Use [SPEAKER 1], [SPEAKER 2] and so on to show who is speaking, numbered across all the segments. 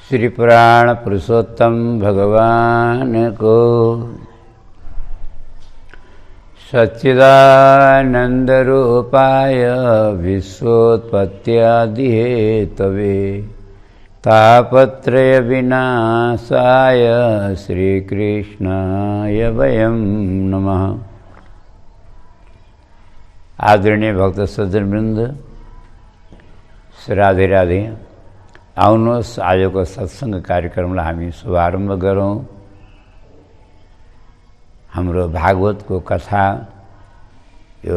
[SPEAKER 1] श्री पुराण पुरुषोत्तम भगवान को सच्चिदानंद रूपाय विश्वोत्पत्त्यादि हेतवे तापत्रय विनाशाय श्री कृष्णाय वयं नमः। आदरणीय भक्त सज्जनवृन्द, राधे राधे। आउनुहोस् आजको सत्संग कार्यक्रमलाई हामी शुभारम्भ गरौँ। हाम्रो भागवतको कथा यो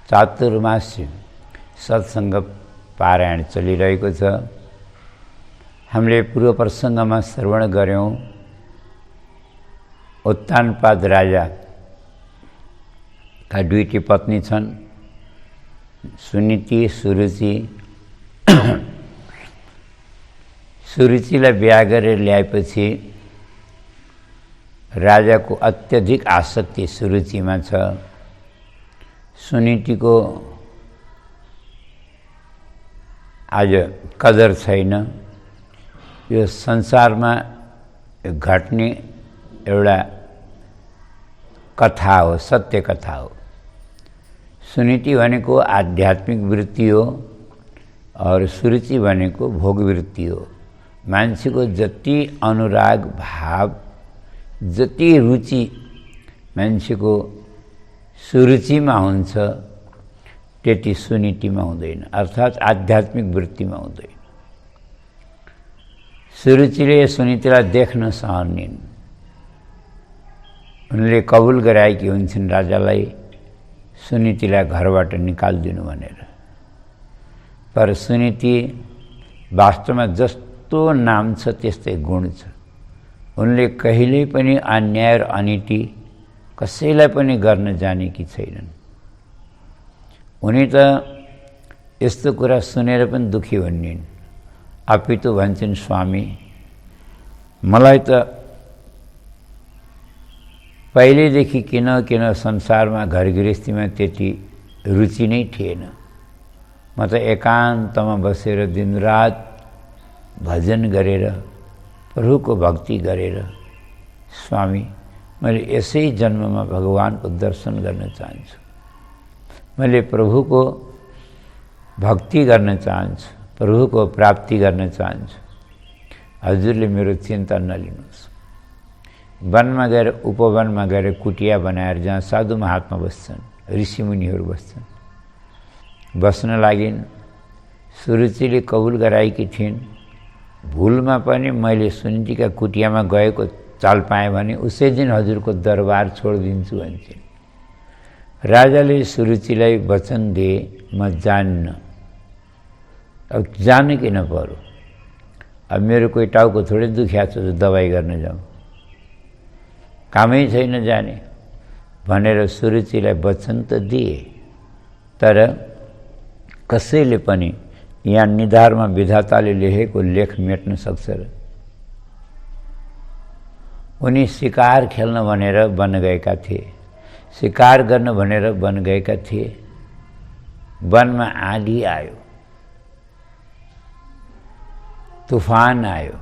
[SPEAKER 1] चातुर्मास्य सत्संग पारायण चलिरहेको छ। हामीले पूर्व प्रसङ्गमा श्रवण गर्यौँ उत्तानपाद राजाका दुईटी पत्नी छन्, सुनीति सुरुचि। सुरुचिलाई बिहा गरेर ल्याएपछि राजाको अत्यधिक आसक्ति सुरुचिमा छ। सुनीतिको आज कदर छैन। यो संसारमा घट्ने एउटा कथा हो, सत्य कथा हो। सुनीति भनेको आध्यात्मिक वृत्ति हो और सुरुचि भनेको भोग वृत्ति हो। मान्छेको जति अनुराग भाव, जति रुचि मान्छेको सुरुचिमा हुन्छ त्यति सुनीतिमा हुँदैन, अर्थात् आध्यात्मिक वृत्तिमा हुँदैन। सुरुचिले सुनीतिलाई देख्न सहन्निन्। उनले कबुल गराएकी हुन्छन् राजालाई सुनीतिलाई घरबाट निकालिदिनु भनेर। पर सुनीति वास्तवमा जस्तो नाम छ त्यस्तै गुण छ। उनले कहिल्यै पनि अन्याय र अनीति कसैलाई पनि गर्न जानेकी छैनन्। उनी त यस्तो कुरा सुनेर पनि दुखी हुन्निन्। अपितु भन्छन्, स्वामी मलाई त पहिलेदेखि किन संसारमा घर गृहस्थीमा त्यति रुचि नै थिएन। म त एकान्तमा बसेर दिनरात भजन गरेर प्रभुको भक्ति गरेर स्वामी मैले यसै जन्ममा भगवानको दर्शन गर्न चाहन्छु, मैले प्रभुको भक्ति गर्न चाहन्छु, प्रभुको प्राप्ति गर्न चाहन्छु। हजुरले मेरो चिन्ता नलिनुहोस्। वनमा गएर उपवनमा गएर कुटिया बनाएर जहाँ साधु महात्मा बस्छन्, ऋषिमुनिहरू बस्छन्, बस्न लागिन्। सुरुचिले कबुल गराएकी थिइन्। भुलमा पनि मैले सुनीतिका कुटियामा गएको चाल पाएँ भने उसै दिन हजुरको दरबार छोडिदिन्छु भन्छन्। राजाले सुरुचिलाई वचन दिए, म जान्न। अब जान किन पर्यो? अब मेरो कोही टाउको थोरै दुख्या छ दबाई गर्न जाउँ, कामै छैन जाने भनेर सुरुचिलाई वचन त दिए। तर कसैले पनि यहाँ निधारमा विधाताले लेखेको लेख मेट्न सक्छ र? उनी शिकार खेल्न भनेर वन गएका थिए, शिकार गर्न भनेर वन गएका थिए। वनमा आँधी आयो, तूफान आयो,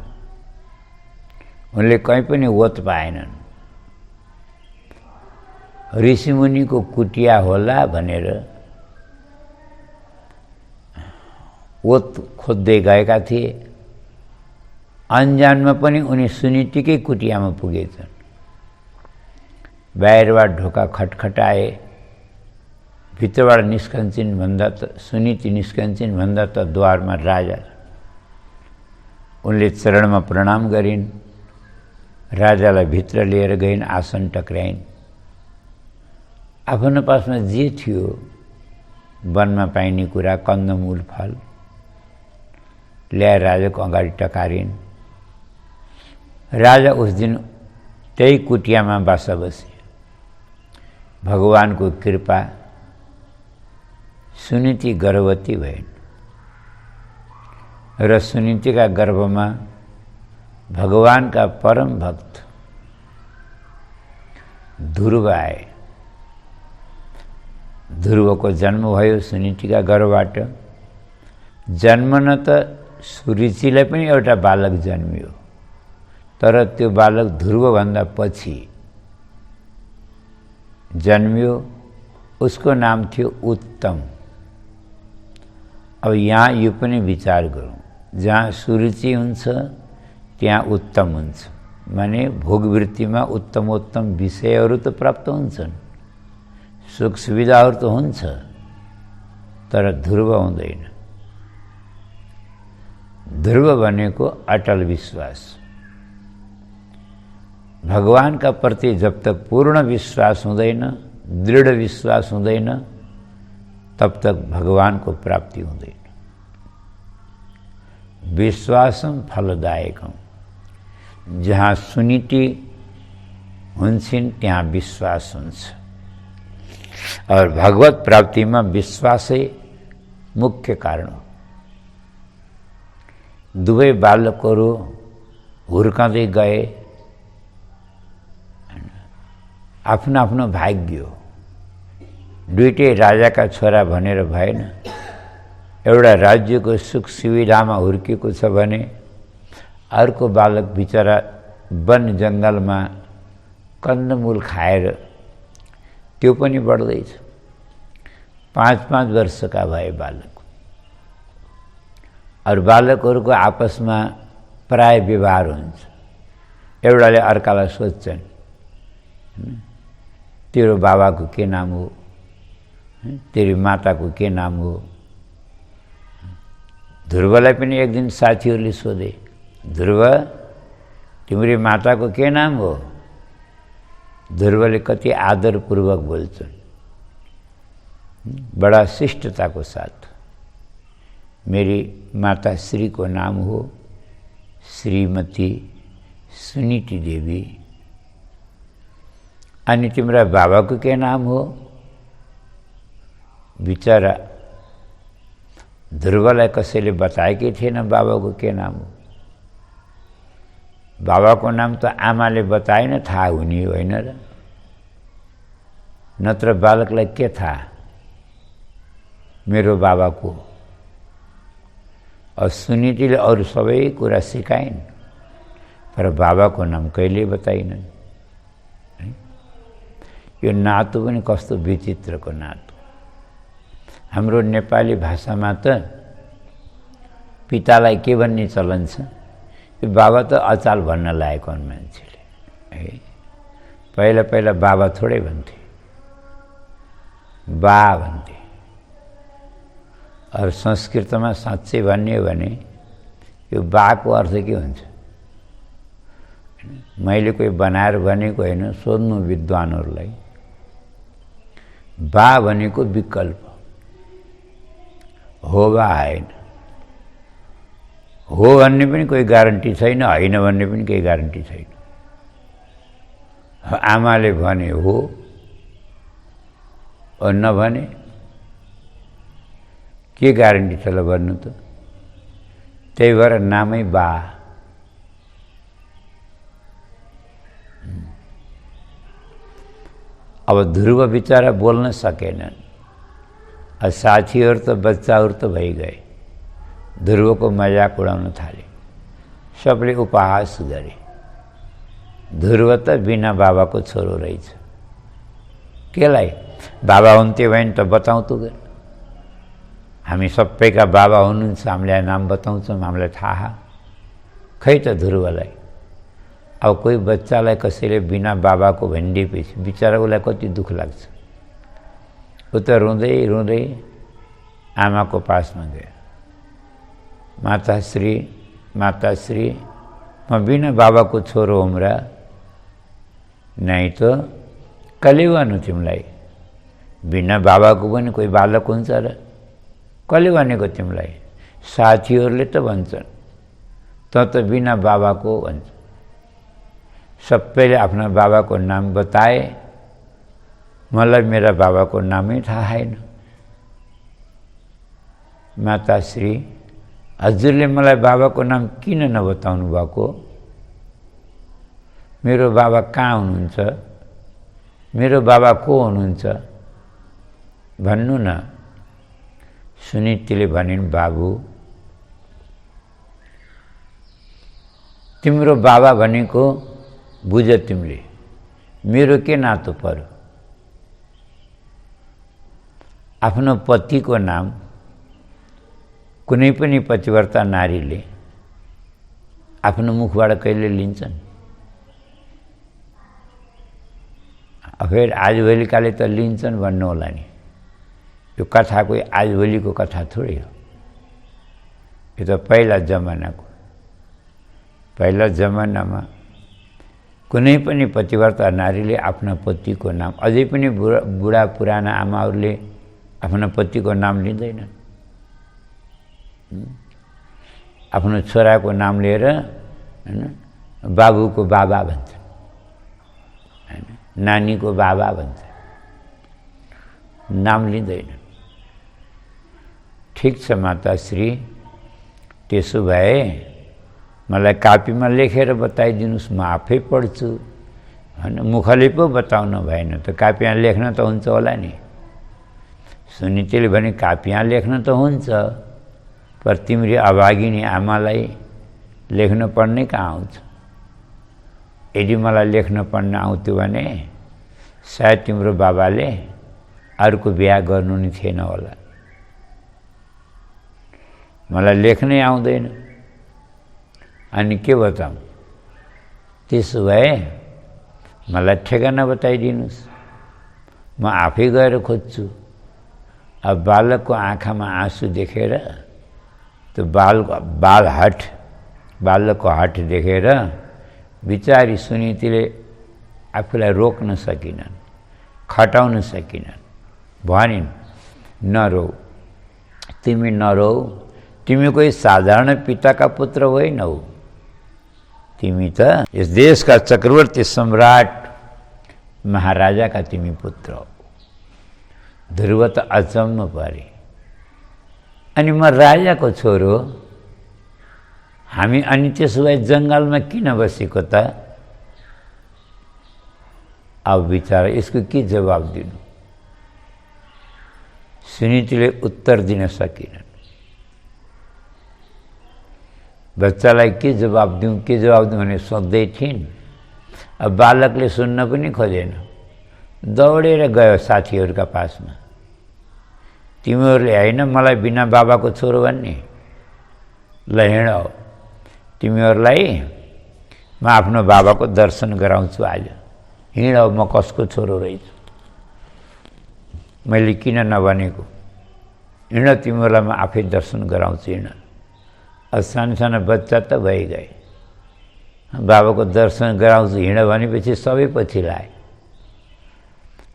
[SPEAKER 1] उनले कहीँ पनि ओत पाएनन्। ऋषिमुनिको कुटिया होला भनेर ओत खोज्दै गएका थिए। अन्जानमा पनि उनी सुनीतिकै कुटियामा पुगेछन्। बाहिरबाट ढोका खटखटाए, भित्रबाट निस्कन्छन् भन्दा त सुनीति निस्कन्छन् भन्दा त द्वारमा राजा। उनले चरणमा प्रणाम गरिन्, राजालाई भित्र लिएर गइन्, आसन टक्राइन्। आफ्नो पासमा जे थियो वनमा पाइने कुरा, कन्दमूल फल ल्याएर राजाको अगाडि टकारिन्। राजा उस दिन त्यही कुटियामा बसा बसे। भगवानको कृपा सुनीति गर्भवती भइन् र सुनीतिका गर्भमा भगवानका परम भक्त ध्रुव आए। ध्रुवको जन्म भयो सुनीतिका गर्भबाट। जन्मन त सुरुचिलाई पनि एउटा बालक जन्मियो, तर त्यो बालक ध्रुवभन्दा पछि जन्मियो। उसको नाम थियो उत्तम। अब यहाँ यो पनि विचार गरौँ, जहाँ सुरुचि हुन्छ त्यहाँ उत्तम हुन्छ, माने भोगवृत्तिमा उत्तमोत्तम विषयहरू त प्राप्त हुन्छन्, सुख सुविधाहरू त हुन्छ, तर ध्रुव हुँदैन। ध्रुव भनेको अटल विश्वास। भगवानका प्रति जब तक पूर्ण विश्वास हुँदैन, दृढ विश्वास हुँदैन, तब तक भगवानको प्राप्ति हुँदैन। विश्वासम फलदायकम, जहाँ सुनिति हुन्छन् त्यहाँ विश्वास हुन्छ। और भगवत प्राप्तिमा विश्वासै मुख्य कारण हो। दुवै बालकहरू हुर्काउँदै गए, आफ्नो आफ्नो भाग्य हो। दुईटै राजाका छोरा भनेर भएन। एउटा राज्यको सुख सुविधामा हुर्केको छ भने अर्को बालक बिचरा वन जङ्गलमा कन्दमूल खाएर त्यो पनि बढ्दैछ। 5-5 वर्षका भए बालक। और बालकहरूको आपसमा प्राय व्यवहार हुन्छ। एउटाले अर्कालाई सोध्छन्, तेरो बाबाको के नाम हो, तेरी माताको के नाम हो। ध्रुवलाई पनि एक दिन साथीहरूले सोधे, ध्रुव तिम्रो माताको के नाम हो? ध्रुवले कति आदरपूर्वक बोल्छन्, बड़ा शिष्टताको साथ, मेरी माता श्री को नाम हो श्रीमती सुनीति देवी। अनि तिम्रा बाबाको के नाम हो? बिचरा ध्रुवलाई कसैले बताएकै थिएन बाबाको के नाम हो। बाबाको नाम त आमाले बताएन, थाहा हुने होइन र। नत्र बालकलाई के थाहा मेरो बाबाको। और सुनीतिले अरू सबै कुरा सिकाइन्, तर बाबाको नाम कहिल्यै बताइनन्। यो नातो पनि कस्तो विचित्रको नातो। हाम्रो नेपाली भाषामा त पितालाई के भन्ने चलन छ, यो बाबा त अचाल भन्न लागेको मान्छेले है। पहिला पहिला बाबा थोडै भन्थे, बा भन्थे। और संस्कृतमा साँच्चै भन्ने हो भने यो बाको अर्थ के हुन्छ? मैले कोही बनाएर भनेको होइन, सोध्नु विद्वानहरूलाई। बा भनेको विकल्प हो वा होइन। हो भन्ने पनि कोही ग्यारेन्टी छैन, होइन भन्ने पनि केही ग्यारेन्टी छैन। आमाले भने हो, और नभने के ग्यारेन्टी छ ल भन्नु त? त्यही भएर नामै बा। अब ध्रुव बिचारा बोल्न सकेनन्। साथीहरू त बच्चाहरू त भइगए। ध्रुवको मजाक उडाउन थाले। सबले उपहास गरे, ध्रुव त बिना बाबाको छोरो रहेछ। केलाई? बाबा हुन्थ्यो भने त बताउँथ्यो गएर। हामी सबैका बाबा हुनुहुन्छ, हामीलाई नाम बताउँछौँ, हामीलाई थाहा। खै त ध्रुवलाई। अब कोही बच्चालाई कसैले बिना बाबाको भनिदिएपछि बिचरा उसलाई कति दुःख लाग्छ। ऊ त रुँदै रुँदै आमाको पासमा गयो। माताश्री, माताश्री, म बिना बाबाको छोरो हुँ र? नै त कसले भन्नु तिमीलाई? बिना बाबाको पनि कोही बालक हुन्छ र? कसले भनेको तिमीलाई? साथीहरूले त भन्छन्, त बिना बाबाको भन्छ। सबैले आफ्ना बाबाको नाम बताए, मलाई मेरा बाबाको नामै थाहा छैन। माताश्री, हजुरले मलाई बाबाको नाम किन नबताउनु भएको? मेरो बाबा कहाँ हुनुहुन्छ? मेरो बाबा को हुनुहुन्छ? भन्नु न। सुनीतिले भनिन्, बाबु तिम्रो बाबा भनेको बुझ तिमीले, मेरो के नातो पर्यो। आफ्नो पतिको नाम कुनै पनि पतिव्रता नारीले आफ्नो मुखबाट कहिले लिन्छन्? फेरि आजभोलिकाले त लिन्छन् भन्नु होला नि, यो कथा कोही आजभोलिको कथा थोरै हो, यो त पहिला जमानाको। पहिला जमानामा कुनै पनि पतिव्रता नारीले आफ्ना पतिको नाम, अझै पनि बुढा पुराना आमाहरूले आफ्नो पतिको नाम लिँदैनन्। आफ्नो छोराको नाम लिएर हैन बाबुको बाबा भन्छन्, हैन नानीको बाबा भन्छन्, नाम लिँदैनन्। ठिक छ माताश्री, त्यसो भए मलाई कापीमा लेखेर बताइदिनुहोस्, म आफै पढ्छु। हैन मुखले पो बताउनु भएन त कापीमा लेख्न त हुन्छ होला नि। सुनीतिले भने कापीमा लेख्न त हुन्छ, पर तिम्रो अभागिनी आमालाई लेख्न पढ्नै कहाँ आउँछ। यदि मलाई लेख्न पढ्न आउँथ्यो भने सायद तिम्रो बाबाले अर्को बिहा गर्नु नि थिएन होला। मलाई लेख्नै आउँदैन, अनि के बताऊँ? त्यसो भए मलाई ठेगाना बताइदिनुहोस्, म आफै गएर खोज्छु। अब बालकको आँखामा आँसु देखेर त्यो बालकको हट देखेर बिचारी सुनीतिले आफूलाई रोक्न सकिनन्, खटाउन सकिनन्। भनिन्, नरो, तिमी नरो, तिमी कोही साधारण पिताका पुत्र होइनौ, तिमी त यस देशका चक्रवर्ती सम्राट महाराजाका तिमी पुत्र हो। ध्रुव त अचम्म परे, अनि म राजाको छोरो, हामी अनि त्यसो भए जङ्गलमा किन बसेको त? अब बिचारा यसको के जवाब दिनु? सुनीतिले उत्तर दिन सकिनन्। बच्चालाई के जवाब दिउँ भने सोध्दै थिइन्। अब बालकले सुन्न पनि खोजेन, दौडेर गयो साथीहरूका पासमा। तिमीहरूले होइन मलाई बिना बाबाको छोरो भन्ने, ल हिँड, तिमीहरूलाई म आफ्नो बाबाको दर्शन गराउँछु आज। हिँड, म कसको छोरो रहेछु, मैले किन नभनेको। हिँड, तिमीहरूलाई म आफै दर्शन गराउँछु, हिँड। सानो सानो बच्चा त भइगए, बाबाको दर्शन गराउँछु हिँड भनेपछि सबै पछि लाए।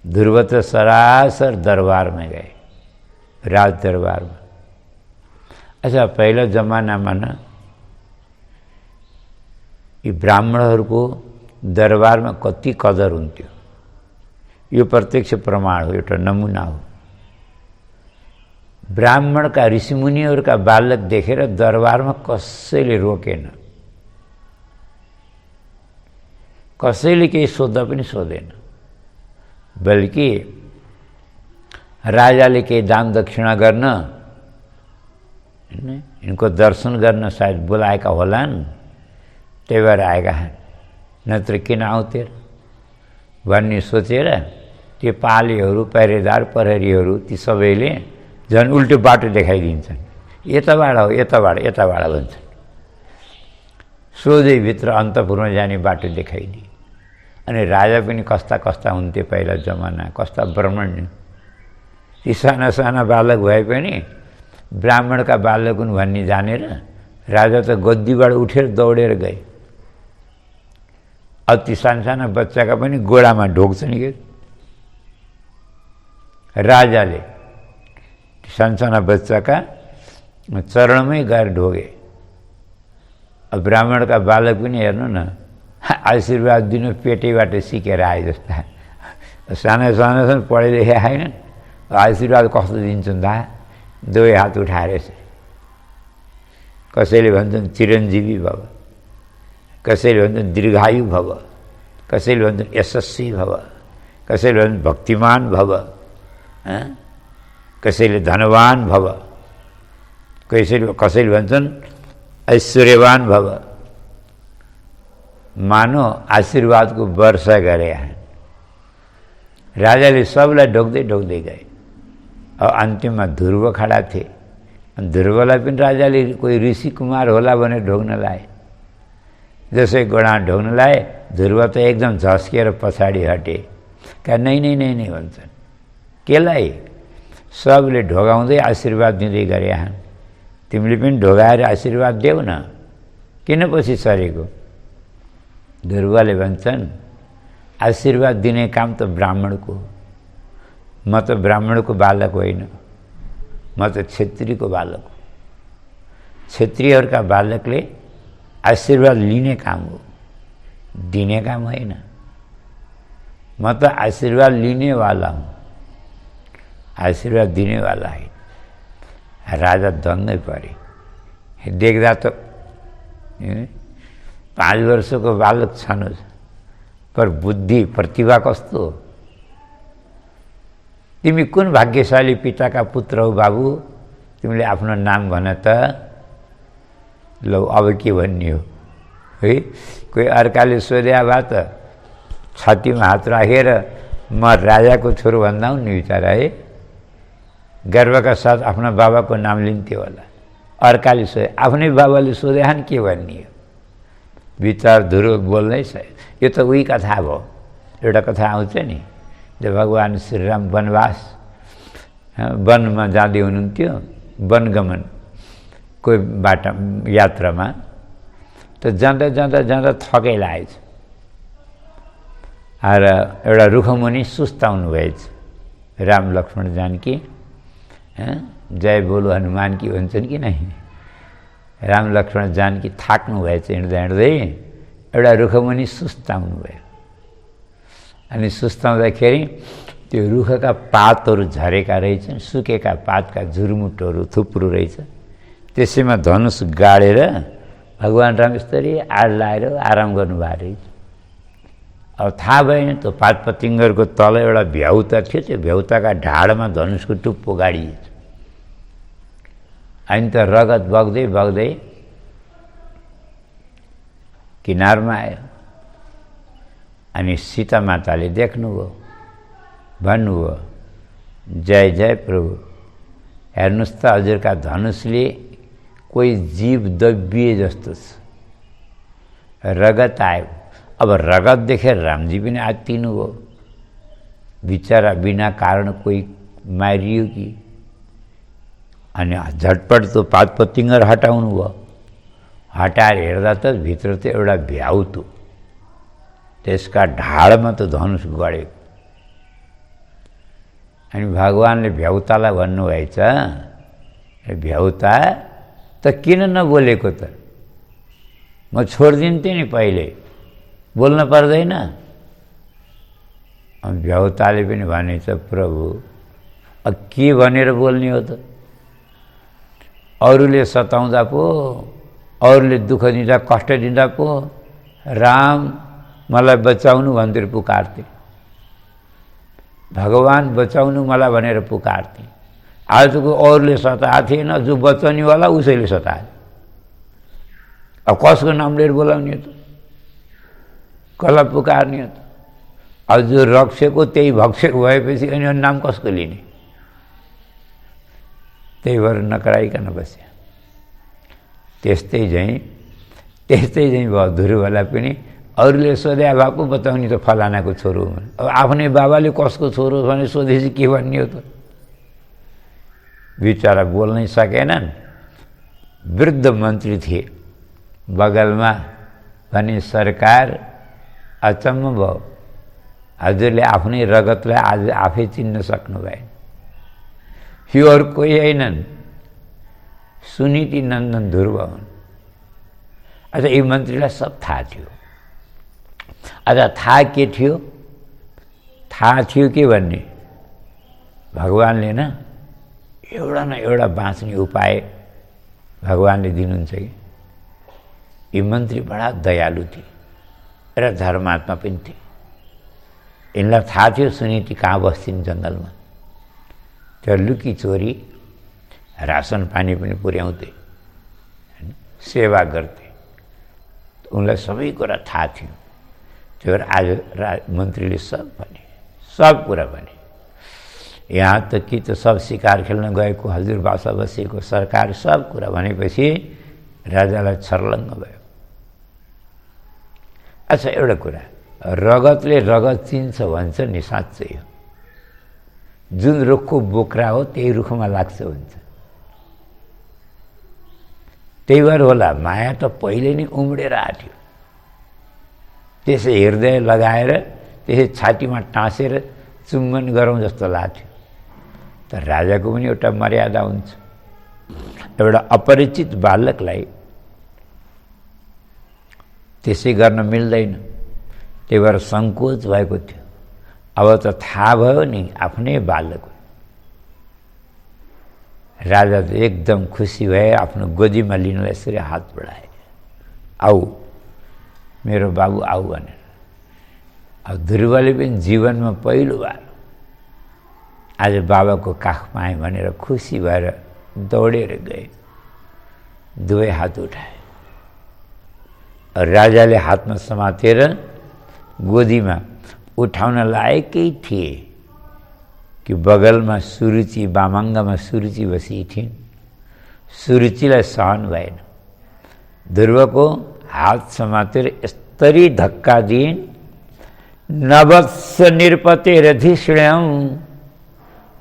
[SPEAKER 1] ध्रुव त सरासर दरबारमा गए, राज दरबारमा। अच्छा, पहिला जमानामा न यी ब्राह्मणहरूको दरबारमा कति कदर हुन्थ्यो, यो प्रत्यक्ष प्रमाण हो, एउटा नमुना हो। ब्राह्मणका ऋषिमुनिहरूका बालक देखेर दरबारमा कसैले रोकेन, कसैले केही सोध्दा पनि सोधेन। बल्कि राजाले केही दान दक्षिणा गर्न, यिनको दर्शन गर्न सायद बोलाएका होलान्, त्यही भएर आएका, नत्र किन आउँथे भन्ने सोचेर त्यो पालेहरू, पहरेदार प्रहरीहरू ती सबैले झन् उल्टो बाटो देखाइदिन्छन्। यताबाट हो, यताबाट भन्छन्। सोझै भित्र अन्तपुरमा जाने बाटो देखाइदिए। अनि राजा पनि कस्ता कस्ता हुन्थे पहिला जमाना, कस्ता ब्राह्मण। ती साना साना बालक भए पनि ब्राह्मणका बालक हुन् भन्ने जानेर राजा त गद्दीबाट उठेर दौडेर गए। अब ती साना बच्चाका पनि गोडामा ढोक्छन् के। राजाले साना बच्चाका चरणमै गएर ढोगे। अब ब्राह्मणका बालक पनि हेर्नु न, आशीर्वाद दिनु पेटैबाट सिकेर आए जस्ता। साना छन्, पढे लेखे आएनन्, आशीर्वाद कस्तो दिन्छन् दा? दुवै हात उठाएर यसरी। कसैले भन्छन् चिरञ्जीवी भव, कसैले भन्छन् दीर्घायु भव, कसैले भन्छन् यशस्वी भव, कसैले भन्छन् भक्तिमान भव, कसैले धनवान भव, कसैले भन्छन् ऐश्वर्यवान भव। मानो आशीर्वादको वर्षा गरे। राजाले सबलाई ढोक्दै ढोक्दै गए। अब अन्तिममा ध्रुव खडा थिए। ध्रुवलाई पनि राजाले कोही ऋषि कुमार होला भनेर ढोग्न लाए। जसै गोडा ढोग्न लाए, ध्रुव त एकदम झस्किएर पछाडि हटे। क्या नै नै नै नै भन्छन्। केलाई? सबले ढोगाउँदै आशीर्वाद दिँदै गरे। तिमीले पनि ढोगाएर आशीर्वाद देऊ न, किन पछि सरेको? ध्रुवले भन्छन्, आशीर्वाद दिने काम त ब्राह्मणको हो। म त ब्राह्मणको बालक होइन, म त क्षेत्रीको बालक हो। क्षेत्रीहरूका बालकले आशीर्वाद लिने काम हो, दिने काम होइन। म त आशीर्वाद लिनेवाला हुँ, आशीर्वाद दिनेवाला होइन। राजा दङ्गै परे। देख्दा त 5 वर्षको बालक छन्, पर बुद्धि प्रतिभा कस्तो हो। तिमी कुन भाग्यशाली पिताका पुत्र हो बाबु? तिमीले आफ्नो नाम भन त। लौ अब के भन्ने हो है? कोही अर्काले सोध्या भए त छातीमा हात राखेर म राजाको छोरो भन्दा हुन् नि बिचारा है। गर्वका साथ आफ्ना बाबाको नाम लिन्थ्यो होला। अर्काले सोधे, आफ्नै बाबाले सोधे हन् के भन्ने हो? विचार ध्रुव बोल्नै सकेन। यो त उही कथा भयो। एउटा कथा आउँछ नि, जब भगवान श्रीराम वनवास वनमा जाँदै हुनुहुन्थ्यो, वनगमन कोही बाटा यात्रामा, त जाँदा जाँदा जाँदा थकै लागेछ। र एउटा रुखमुनि सुस्ताउनु भएछ। राम लक्ष्मण जानकी जय बोलो हनुमान की भन्छन् कि नै। राम लक्ष्मण जानकी थाक्नु भएछ हिँड्दा हिँड्दै, एउटा रुखमुनि सुस्ताउनु भयो। अनि सुस्ताउँदाखेरि त्यो रुखका पातहरू झरेका रहेछन्, सुकेका पातका झुरमुटहरू थुप्रो रहेछ। त्यसैमा धनुष गाडेर भगवान राम यसरी आड लाएर आराम गर्नुभएको रहेछ। अब थाहा भएन त्यो पात पतिङ्गरको तल एउटा भ्याउता थियो, त्यो भ्याउताका ढाडमा धनुषको टुप्पो गाडिएछ। अनि त रगत बग्दै बग्दै किनारमा आयो। अनि सीता माताले देख्नुभयो, भन्नुभयो, जय जय प्रभु, हेर्नुहोस् त हजुरका धनुषले कोही जीव दबिए जस्तो छ, रगत आयो। अब रगत देखेर रामजी पनि आत्तिनु भयो। बिचरा बिना कारण कोही मारियो कि? अनि झटपट त्यो पात पतिङ्गर हटाउनु भयो। हटाएर हेर्दा त भित्र त एउटा भ्याउतो, त्यसका ढाडमा त धनुष गडेको। अनि भगवानले भ्याउतालाई भन्नुभएछ, भ्याउता त किन नबोलेको त? म छोडिदिन्थेँ नि पहिले, बोल्न पर्दैन? भ्याउताले पनि भनेछ, प्रभु अब के भनेर बोल्ने हो त? अरूले सताउँदा पो, अरूले दुःख दिँदा कष्ट दिँदा पो राम मलाई बचाउनु भनेर पुकार्थे, भगवान बचाउनु मलाई भनेर पुकार्थे। आजको अरूले सताएको थिएन, जो बचाउनेवाला उसैले सतायो। अब कसको नाम लिएर बोलाउने हो त? कसलाई पुकार्ने हो त? अब जो रक्षको त्यही भक्षक भएपछि अनि नाम कसको लिने? त्यही भएर नकराइकन बस्यो। त्यस्तै चाहिँ भयो ध्रुवलाई पनि। अरूले सोध्या भए पो बताउने त फलानाको छोरो हो। अब आफ्नै बाबाले कसको छोरो भने सोधेपछि के भन्ने हो त? बिचरा बोल्नै सकेनन्। वृद्ध मन्त्री थिए बगलमा। भने सरकार अचम्म भयो, हजुरले आफ्नै रगतलाई आज आफै चिन्न सक्नु भएन। यो अरू कोही होइनन्, सुनीति नन्दन ध्रुव हुन्। अच्छा, यी मन्त्रीलाई सब थाहा थियो। अच्छा, थाहा के थियो? थाहा थियो के भन्ने, भगवानले न एउटा बाँच्ने उपाय भगवानले दिनुहुन्छ कि। यी मन्त्री बडा दयालु थिए र धर्मात्मा पनि थिए। यिनलाई थाहा थियो सुनीति कहाँ बस्थिन् जङ्गलमा। त्यो लुकी चोरी रासन पानी पनि पुर्याउँथे, सेवा गर्थे। उनलाई सबै कुरा थाहा थियो। त्यही भएर आज मन्त्रीले सब भने, सब कुरा भने। यहाँ त कि त सब शिकार खेल्न गएको, हजुर बासा बसेको सरकार सब कुरा भनेपछि राजालाई छर्लङ्ग भयो। अच्छा, एउटा कुरा, रगतले रगत चिन्छ भन्छ नि, साँच्चै हो। जुन रुखको बोक्रा हो त्यही रुखमा लाग्छ भन्छ। त्यही भएर होला माया त पहिले नै उम्डेर आथ्यो। त्यसै हृदय लगाएर त्यसै छातीमा टाँसेर चुम्बन गरौँ जस्तो लाग्थ्यो। तर राजाको पनि एउटा मर्यादा हुन्छ। एउटा अपरिचित बालकलाई त्यसै गर्न मिल्दैन। त्यही भएर सङ्कोच भएको थियो। अब त थाहा भयो नि आफ्नै बालक हो। राजा त एकदम खुसी भए, आफ्नो गोजीमा लिनलाई यसरी हात बढाए, आऊ मेरो बाबु आऊ भनेर। अब ध्रुवले पनि जीवनमा पहिलो बार आज बाबाको काख पाएँ भनेर खुसी भएर दौडेर गए, दुवै हात उठाए। राजाले हातमा समातेर गोदीमा उठाउन लायकै थिए कि बगलमा सुरुचि, बामाङ्गमा सुरुचि बसी थिइन्। सुरुचिलाई सहन भएन। ध्रुवको हात समातेर यस्तरी धक्का दिइन्, नवत्स निरपते रधिष्ण्यौ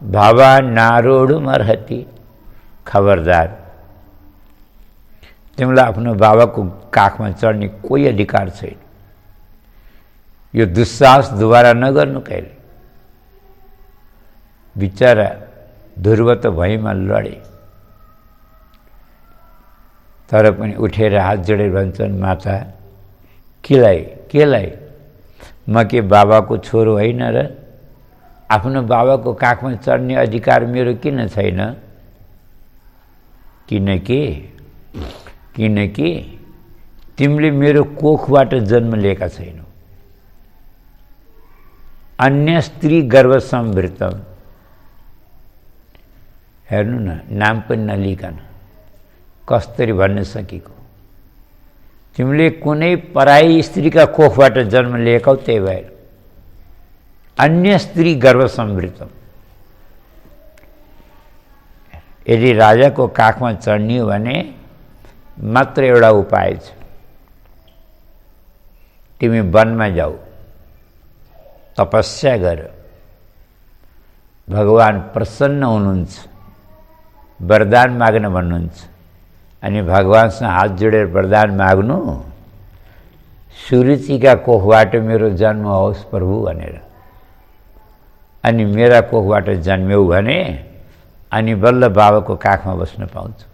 [SPEAKER 1] भावा नारोढुमर्हति। खबरदार, तिमीलाई आफ्नो बाबाको काखमा चढ्ने कोही अधिकार छैन। यो दुस्साहस दुबारा नगर्नु कहिले। बिचरा ध्रुव त भैँमा लडे, तर पनि उठेर हात जोडेर भन्छन्, माता केलाई म के बाबाको छोरो होइन र? आफ्नो बाबाको काखमा चढ्ने अधिकार मेरो किन छैन? किनकि तिमीले मेरो कोखबाट जन्म लिएका छैनौ। अन्य स्त्री गर्भ संवृतम। हेर्नु न, नाम पनि नलिकन कस्तरी भन्न सकेको। तिमीले कुनै पराई स्त्रीका कोखबाट जन्म लिएकौ, त्यही भएर अन्य स्त्री गर्भ संवृतम। यदि राजाको काखमा चढ्ने हो भने मात्र एउटा उपाय छ, तिमी वनमा जाऊ, तपस्या गर। भगवान प्रसन्न हुनुहुन्छ, वरदान माग्न भन्नुहुन्छ। अनि भगवानसँग हात जोडेर वरदान माग्नु, सुरुचिका कोखबाट मेरो जन्म होस् प्रभु भनेर। अनि मेरा कोखबाट जन्म्यौ भने अनि बल्ल बाबाको काखमा बस्न पाउँछु।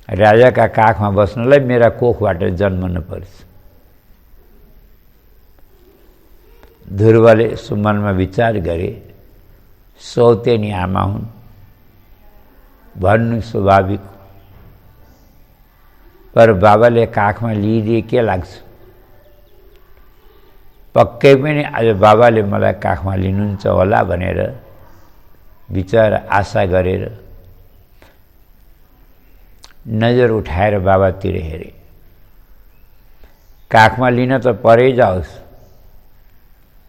[SPEAKER 1] राजाका काखमा बस्नलाई मेरा कोखबाट जन्मनु पर्छ। ध्रुवले सुमनमा विचार गरे, सौतेनी आमा हुन्, भन्नु स्वाभाविक। पर बाबाले काखमा लिइदिए के लाग्छ? पक्कै पनि आज बाबाले मलाई काखमा लिनुहुन्छ होला भनेर विचार आशा गरेर नजर उठाएर बाबातिर हेरे। काखमा लिन त परै जाओस्,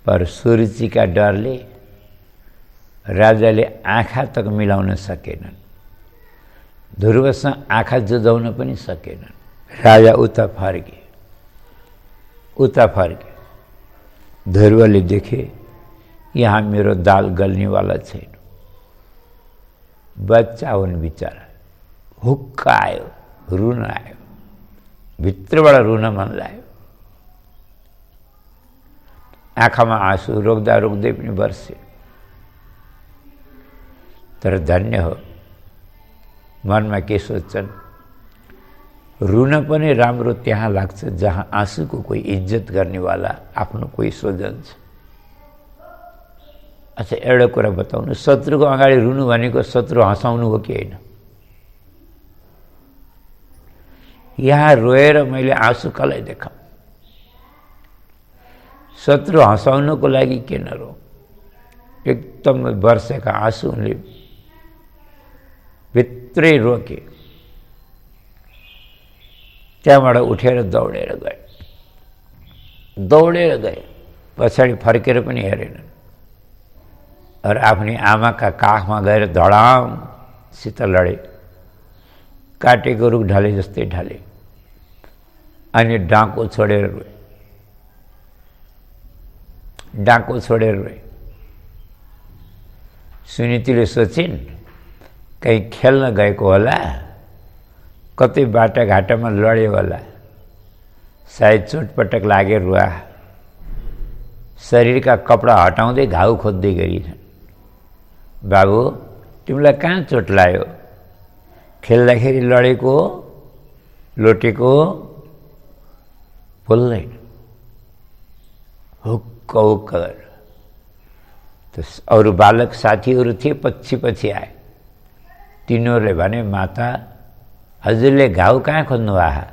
[SPEAKER 1] पर सुरुचिका डरले राजाले आँखा तक मिलाउन सकेनन्। ध्रुवसँग आँखा जुझाउन पनि सकेनन्। राजा उता फर्के। ध्रुवले देखे यहाँ मेरो दाल गल्नेवाला छैन। बच्चा हुन् बिचरा। हुक्क आयो, रुन आयो, भित्रबाट रुन मन लाग्यो। आँखामा आँसु रोक्दा रोक्दै पनि बर्से। तर धन्य हो, मनमा के सोच्छन्, रुन पनि राम्रो त्यहाँ लाग्छ जहाँ आँसुको कोही इज्जत गर्नेवाला आफ्नो कोही स्वजन छ। अच्छा, एउटा कुरा बताउनु, शत्रुको अगाडि रुनु भनेको शत्रु हँसाउनु हो कि होइन? यहाँ रोएर मैले आँसु कसलाई देखाऊँ? शत्रु हँसाउनको लागि किन रो? एकदम वर्षेका आँसु उनले भित्रै रोके। त्यहाँबाट उठेर दौडेर गए पछाडि फर्केर पनि हेरेनन् र आफ्नी आमाका काखमा गएर धडामसित लडे। काटेको रुख ढले जस्तै ढले अनि डाँको छोडेर रोए। सुनीतिले सोचिन् कहीँ खेल्न गएको होला, कतै बाटाघाटामा लड्यो होला, सायद चोटपटक लागेर रुवा। शरीरका कपडा हटाउँदै घाउ खोज्दै गरिछन्। बाबु, तिमीलाई कहाँ चोट लाग्यो? खेल्दाखेरि लडेको लोटेको बोल्दैन, हुक्क गरेर। अरू बालक साथीहरू थिए, पछि आए। तिनीहरूले भने, माता हजुरले घाउ कहाँ खोज्नु आहा?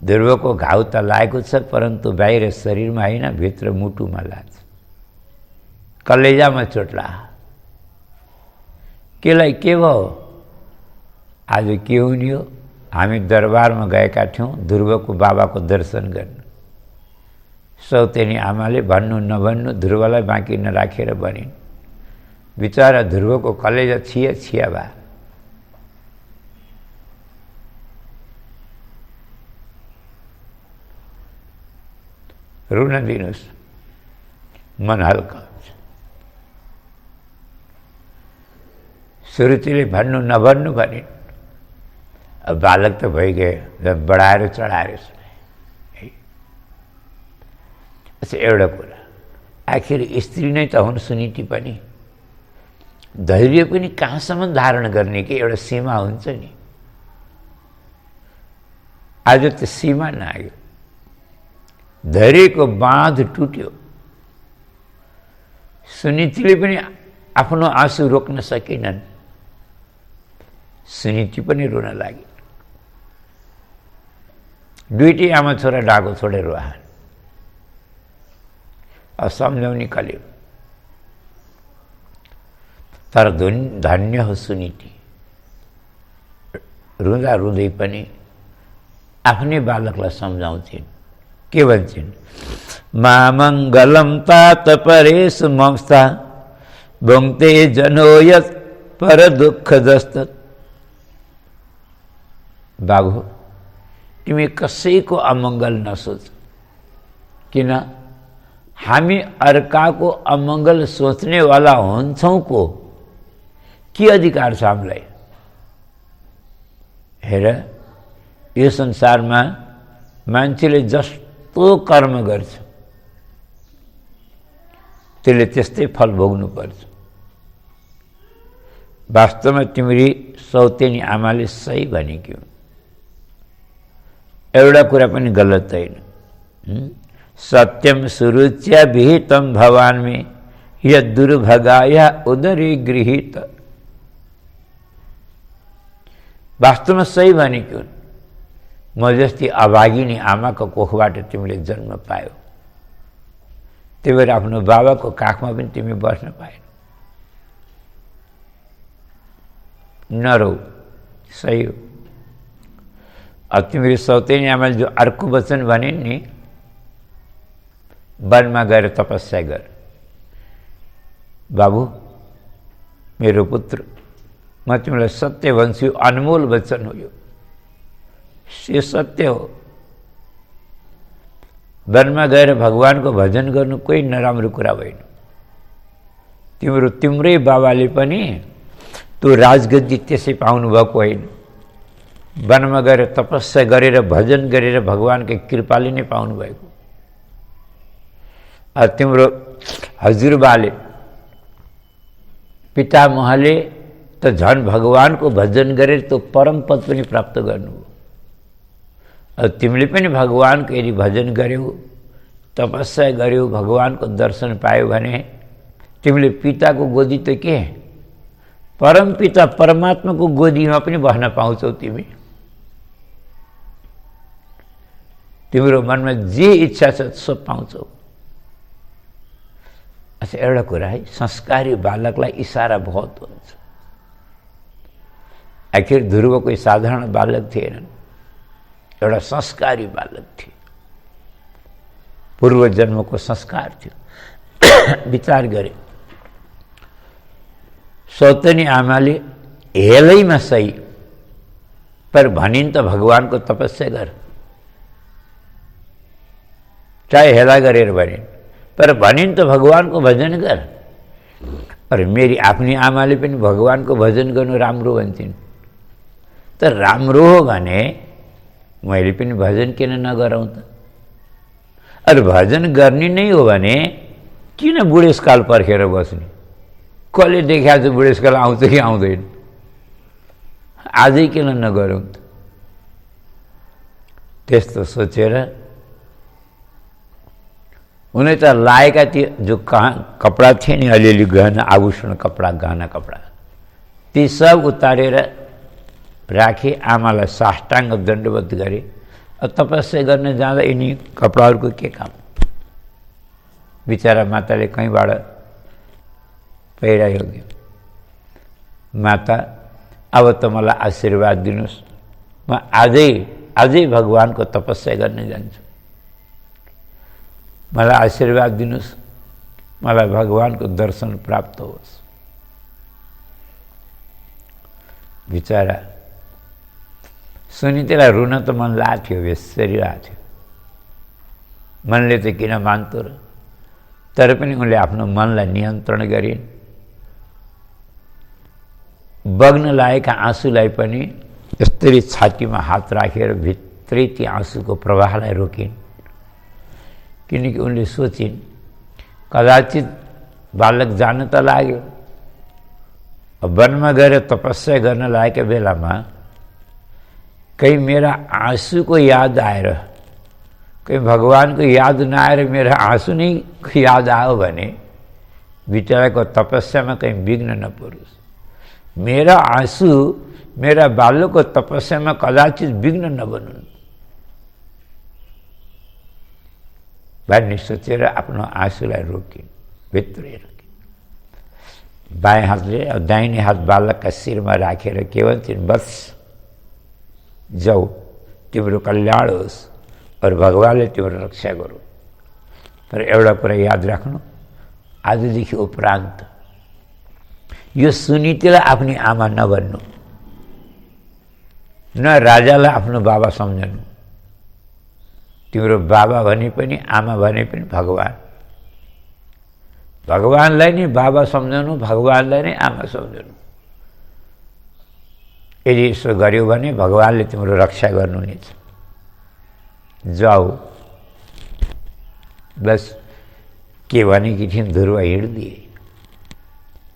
[SPEAKER 1] ध्रुवको घाउ त लागेको छ, परन्तु बाहिर शरीरमा होइन, भित्र मुटुमा लाग्छ, कलेजामा चोट ला। केलाई के भयो? आज के हुने हो? हामी दरबारमा गएका थियौँ ध्रुवको बाबाको दर्शन गर्न। सौतेनी आमाले भन्नु नभन्नु ध्रुवलाई बाँकी नराखेर भनिन्। बिचरा ध्रुवको कलेजा छिया भए। रुन दिनुहोस्, मन हल्का हुन्छ। सुरुचिले भन्नु नभन्नु भनिन्। अब बालक त भइगयो, बढाएर चढाएर सुनाए। अच्छा, एउटा कुरा, आखिर स्त्री नै त हुन् सुनीति पनि। धैर्य पनि कहाँसम्म धारण गर्ने कि एउटा सीमा हुन्छ नि। आज त सीमा नआयो, धैर्यको बाँध टुट्यो। सुनीतिले पनि आफ्नो आँसु रोक्न सकेनन्। सुनीति पनि रुन लागि। दुईटै आमा छोरा डाको छोडेर रुवान्। अब सम्झाउने कल्यो, तर धन्य हो सुनीति। रुँदा रुँदै पनि आफ्नै बालकलाई सम्झाउँछिन्। के भन्छन्? मामङ्गलम तात परेश मंस्था भुङ्क्ते जनोयत पर दुःख दस्तत। बाबु, तिमी कसैको अमङ्गल नसोच। किन? हामी अर्काको अमङ्गल सोच्नेवाला हुन्छौँ को? के अधिकार छ हामीलाई? हेर, यो संसारमा मान्छेले जस्तो कर्म गर्छ त्यसले त्यस्तै फल भोग्नुपर्छ। वास्तवमा तिम्री सौतेनी आमाले सही भनेकी हुन्। एउटा कुरा पनि गलत होइन। सत्यम सुरुच्या विहितम भवान में यद दुर्भगाया उदरी गृहीत। वास्तवमा सही भनेकी हुन्। म जस्ती अभागिनी आमाको कोखबाट तिमीले जन्म पायो, त्यही भएर आफ्नो बाबाको काखमा पनि तिमी बस्न पाएन। नरौ, सही हो। अब तिमीले सौतेनी आमाले जो अर्को वचन भने नि, वनमा गएर तपस्या गर। बाबु, मेरो पुत्र, म तिमीलाई सत्य भन्छु, अनमोल वचन हो यो सत्य हो। वनमा गएर भगवानको भजन गर्नु कोही नराम्रो कुरा होइन। तिम्रै बाबाले पनि त्यो राजगद्दी त्यसै पाउनु भएको होइन। वनमा गएर तपस्या गरेर भजन गरेर भगवानको कृपाले नै पाउनु भएको। तिम्रो हजुरबाले पितामहले त झन् भगवानको भजन गरेर त्यो परम पद पनि प्राप्त गर्नुभयो। अब तिमीले पनि भगवानको यदि भजन गर्यौ, तपस्या गर्यौ, भगवानको दर्शन पायो भने तिमीले पिताको गोदी त के, परम पिता परमात्माको गोदीमा पनि बस्न पाउँछौ। तिम्रो मनमा जे इच्छा छ सब पाउँछौ। अच्छा, एउटा कुरा है, संस्कारी बालकलाई इशारा बहुत हुन्छ। आखिर ध्रुव कोही साधारण बालक थिएनन्। एउटा संस्कारी बालक थियो, पूर्व जन्मको संस्कार थियो। विचार गरे, सौतनी आमाले हेलैमा सही, पर भनिन् त भगवानको तपस्या गर। चाहे हेला गरेर भनिन्, पर भनिन् त भगवानको भजन गर। अरे मेरी आफ्नी आमाले पनि भगवानको भजन गर्नु राम्रो भन्छन्, त राम्रो हो भने मैले पनि भजन किन नगरौँ त? अरे भजन गर्ने नै हो भने किन बुढेसकाल पर्खेर बस्ने? कसले देखाएको छ बुढेसकाल आउँछ कि आउँदैन? आजै किन नगरौँ त? त्यस्तो सोचेर उनले त लाएका थिए जो कपडा थिए नि, अलिअलि गहना आभूषण कपडा, गहना कपडा, ती सब उतारेर राखे। आमालाई साष्टाङ्ग दण्डवत गरे। तपस्या गर्न जाँदा यिनी कपडाहरूको के काम? बिचरा माताले कहीँबाट पहिरायो। माता, अब त मलाई आशीर्वाद दिनुहोस्, म आजै भगवानको तपस्या गर्न जान्छु, मलाई आशीर्वाद दिनुहोस्, मलाई भगवानको दर्शन प्राप्त होस्। बिचरा सुनितेलाई रुन त मन लाग्थ्यो, बेसरी लाग्थ्यो। मनले त किन मान्थ्यो र? तर पनि उनले आफ्नो मनलाई नियन्त्रण गरिन्। बग्न लागेका आँसुलाई पनि यसरी छातीमा हात राखेर भित्रै ती आँसुको प्रवाहलाई रोकिन्। किनकि उनले सोचिन्, कदाचित बालक जान त लाग्यो, वनमा गएर तपस्या गर्न लागेका बेलामा कहीं मेरा आँसुको याद आएर, कहीं भगवानको याद नआएर मेरा आँसु नै याद आयो भने बिचराको तपस्यामा कहीं विघ्न नपरोस्। मेरा आँसु मेरा बालकको तपस्यामा कदाचित विघ्न नबनुन् भन्ने सोचेर आफ्नो आँसुलाई रोकिन्, भित्रै रोकिन्। बाएँ हातले दाहिने हात बालकका शिरमा राखेर के भन्छन्, बस जाऊ, तिम्रो कल्याण होस् और भगवानले तिम्रो रक्षा गरौँ। तर एउटा कुरा याद राख्नु, आजदेखि उपरान्त यो सुनीतिलाई आफ्नी आमा नभन्नु, न राजालाई आफ्नो बाबा सम्झनु। तिम्रो बाबा भने पनि आमा भने पनि भगवान। भगवानलाई नै बाबा सम्झनु, भगवानलाई नै आमा सम्झनु। यदि यसो गर्यो भने भगवानले तिम्रो रक्षा गर्नुहुनेछ। जाऊ, बस के भनेकी थिइन् ध्रुव,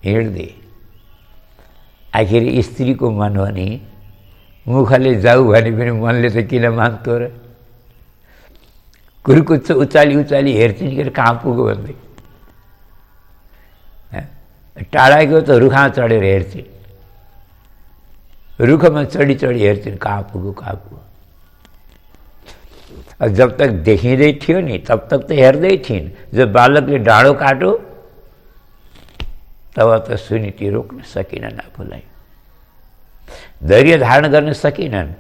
[SPEAKER 1] हिँड्दिए। आखिर स्त्रीको मन हो नि, मुखले जाऊ भने पनि मनले त किन मान्थ्यो र? कुर्कुच्चो उचाली हेर्छिन् कि कहाँ पुग्यो भन्दै। टाढा गयो त रुखमा चढेर हेर्छिन्, रुखमा चढी हेर्छिन् कहाँ पुग्यो। जब तक देखिँदै थियो नि तब तक त हेर्दै थिइन्। जब बालकले डाँडो काट्यो तब त सुनीति रोक्न सकिनन्, आफूलाई धैर्य धारण गर्न सकिनन्।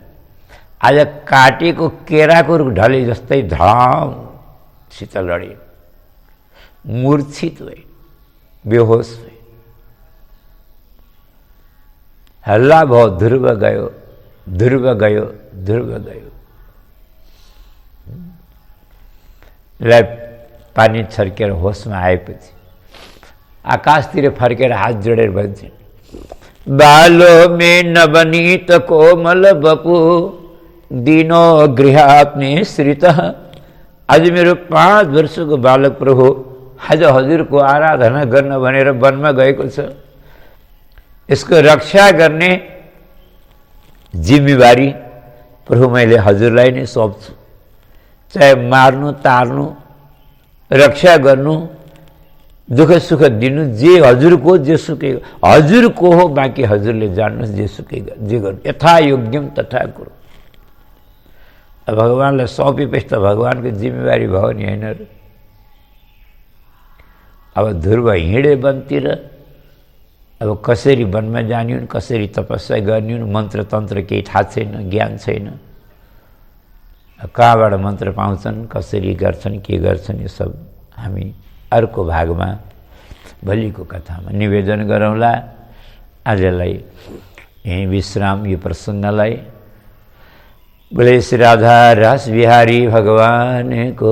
[SPEAKER 1] आज काटेको केराको रुख ढले जस्तै धडमसित लडिन्, मूर्छित भए, बेहोस भए। हल्ला भयो, ध्रुव गयो। लाई पानी छर्केर होसमा आएपछि आकाशतिर फर्केर हात जोडेर भन्छन्, बालो में नवनीत कोमल बपु दिनो गृहात्मे श्रित। आज मेरो 5 वर्षको बालक प्रभु आज हजुरको आराधना गर्न भनेर वनमा गएको छ। यसको रक्षा गर्ने जिम्मेवारी प्रभु मैले हजुरलाई नै सौंप्छु। चाहे मार्नु, तार्नु, रक्षा गर्नु, दुःख सुख दिनु, जे हजुरको जेसुकै हजुरको हो, बाँकी हजुरले जान्नुहोस् जेसुकै जे गर्नु, यथा योग्यम तथा कुरु। भगवानलाई सौंपेपछि त भगवानको जिम्मेवारी भयो नि, होइन र? अब ध्रुव हिँडे वनतिर। अब कसरी वनमा जाने हुन्, कसरी तपस्या गर्ने हुन्, मन्त्र तन्त्र केही थाहा छैन, ज्ञान छैन। कहाँबाट मन्त्र पाउँछन्, कसरी गर्छन्, के गर्छन्, यो सब हामी अर्को भागमा भोलिको कथामा निवेदन गरौँला। आजलाई यहीँ विश्राम यो प्रसङ्गलाई। बोले श्री राधा रस बिहारी भगवान को।